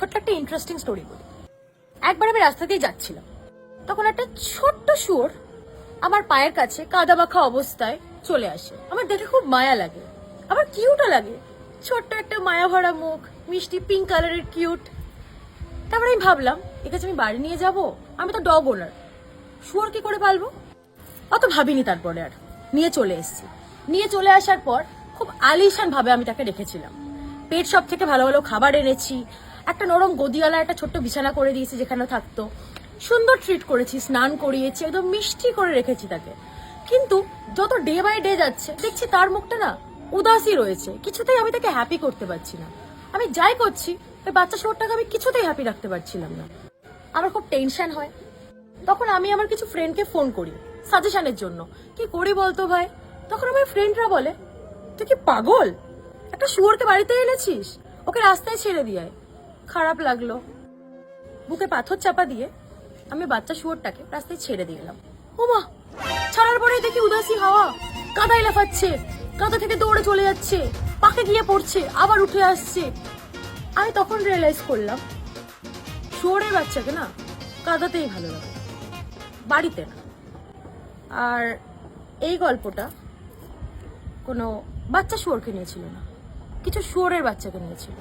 ছোট্ট একটা interesting story বলি। একবার আমি রাস্তা দিয়ে যাচ্ছিলাম, তখন একটা ছোট্ট শুয়োর আমার পায়ের কাছে কাদা মাখা অবস্থায় চলে আসে। আমার দেখে খুব মায়া লাগে, আবার কিউটও লাগে। ছোট্ট একটা মায়া ভরা মুখ, মিষ্টি পিঙ্ক কালারের কিউট। তারপরে আমি ভাবলাম, এর কাছে আমি বাড়ি নিয়ে যাব, আমি তো ডগ ওনার, শুয়োর কি করে পালবো? অত ভাবিনি। তারপরে আর নিয়ে চলে এসেছি। নিয়ে চলে আসার পর খুব আলিশান ভাবে আমি তাকে রেখেছিলাম। পেট সব থেকে ভালো ভালো খাবার এনেছি, একটা নরম গদিওয়ালা একটা ছোট্ট বিছানা করে দিয়েছি যেখানে থাকতো, সুন্দর ট্রিট করেছি, স্নান করিয়েছি, একদম মিষ্টি করে রেখেছি তাকে। কিন্তু যত ডে বাই ডে যাচ্ছে দেখছি তার মুখটা না উদাসী রয়েছে, কিছুতেই আমি তাকে হ্যাপি করতে পারছি না। আমি যাই করছি ওই বাচ্চা শুয়োরটাকে আমি কিছুতেই হ্যাপি রাখতে পারছিলাম না। আমার খুব টেনশন হয়। তখন আমি আমার কিছু ফ্রেন্ডকে ফোন করি সাজেশনের জন্য, কি করি বলতো ভাই? তখন আমার ফ্রেন্ডরা বলে, তুই কি পাগল, একটা শুয়োরকে বাড়িতে এনেছিস, ওকে রাস্তায় ছেড়ে দিয়ে আয়। খারাপ লাগলো, বুকে পাথর চাপা দিয়ে আমি বাচ্চা শুয়োরটাকে রাস্তায় ছেড়ে দিয়ে এলাম। ওমা, ছাড়ার পরে দেখি উদাসী হাওয়া, কাদায় লাফাচ্ছে, কাদা থেকে দৌড়ে চলে যাচ্ছে, পাকে গিয়ে পড়ছে, আবার উঠে আসছে। আমি তখন রিয়েলাইজ করলাম, শুয়োরের বাচ্চাকে না কাদাতেই ভালো লাগে, বাড়িতে না। আর এই গল্পটা কোনো বাচ্চা শুয়োরকে নিয়েছিল না, কিছু শুয়োরের বাচ্চাকে নিয়েছিল।